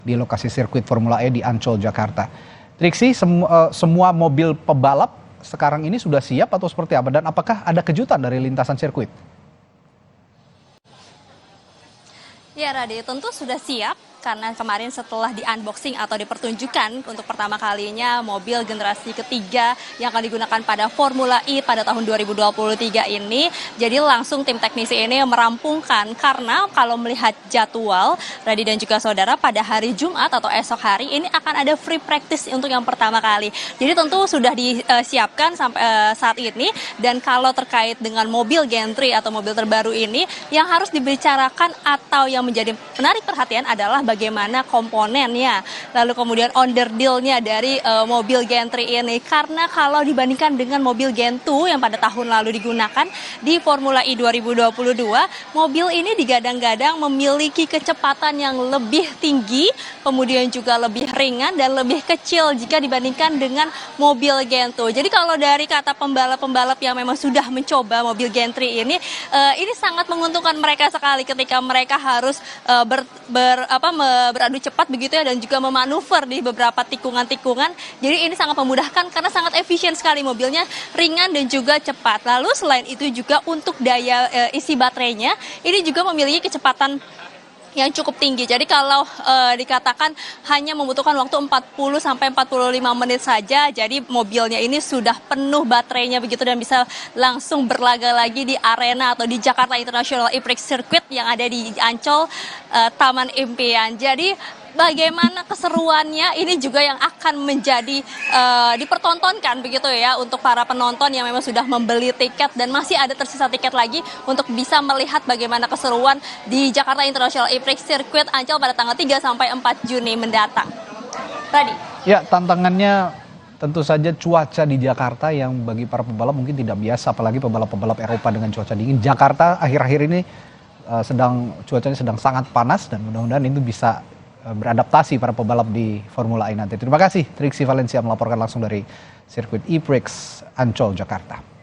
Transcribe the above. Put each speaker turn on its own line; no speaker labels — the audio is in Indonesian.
di lokasi sirkuit Formula E di Ancol, Jakarta. Triksi, semua mobil pebalap sekarang ini sudah siap atau seperti apa? Dan apakah ada kejutan dari lintasan sirkuit?
Ya Radi, tentu sudah siap karena kemarin setelah di-unboxing atau dipertunjukkan untuk pertama kalinya mobil generasi ketiga yang akan digunakan pada Formula E pada tahun 2023 ini. Jadi langsung tim teknisi ini merampungkan karena kalau melihat jadwal Radi dan juga saudara pada hari Jumat atau esok hari ini akan ada free practice untuk yang pertama kali. Jadi tentu sudah disiapkan sampai saat ini, dan kalau terkait dengan mobil Gentry atau mobil terbaru ini yang harus dibicarakan atau yang menjadi menarik perhatian adalah bagaimana komponennya, lalu kemudian underdeal-nya dari mobil Gentry ini. Karena kalau dibandingkan dengan mobil Gen 2 yang pada tahun lalu digunakan di Formula E 2022, mobil ini digadang-gadang memiliki kecepatan yang lebih tinggi, kemudian juga lebih ringan dan lebih kecil jika dibandingkan dengan mobil Gen 2. Jadi kalau dari kata pembalap-pembalap yang memang sudah mencoba mobil Gentry ini sangat menguntungkan mereka sekali ketika mereka harus beradu cepat begitu ya, dan juga memanuver di beberapa tikungan-tikungan. Jadi ini sangat memudahkan karena sangat efisien sekali, mobilnya ringan dan juga cepat. Lalu selain itu juga untuk daya isi baterainya ini juga memiliki kecepatan yang cukup tinggi. Jadi kalau dikatakan hanya membutuhkan waktu 40 sampai 45 menit saja, jadi mobilnya ini sudah penuh baterainya begitu dan bisa langsung berlaga lagi di arena atau di Jakarta International E-Prix Circuit yang ada di Ancol, Taman Impian. Jadi bagaimana keseruannya ini juga yang akan menjadi dipertontonkan begitu ya untuk para penonton yang memang sudah membeli tiket, dan masih ada tersisa tiket lagi untuk bisa melihat bagaimana keseruan di Jakarta International E-Prix Circuit Ancol pada tanggal 3 sampai 4 Juni mendatang. Tadi. Ya,
tantangannya tentu saja cuaca di Jakarta yang bagi para pebalap mungkin tidak biasa, apalagi pebalap-pebalap Eropa dengan cuaca dingin. Jakarta akhir-akhir ini cuacanya sedang sangat panas, dan mudah-mudahan itu bisa beradaptasi para pebalap di Formula E nanti. Terima kasih Triksi Valencia melaporkan langsung dari sirkuit E-Prix Ancol, Jakarta.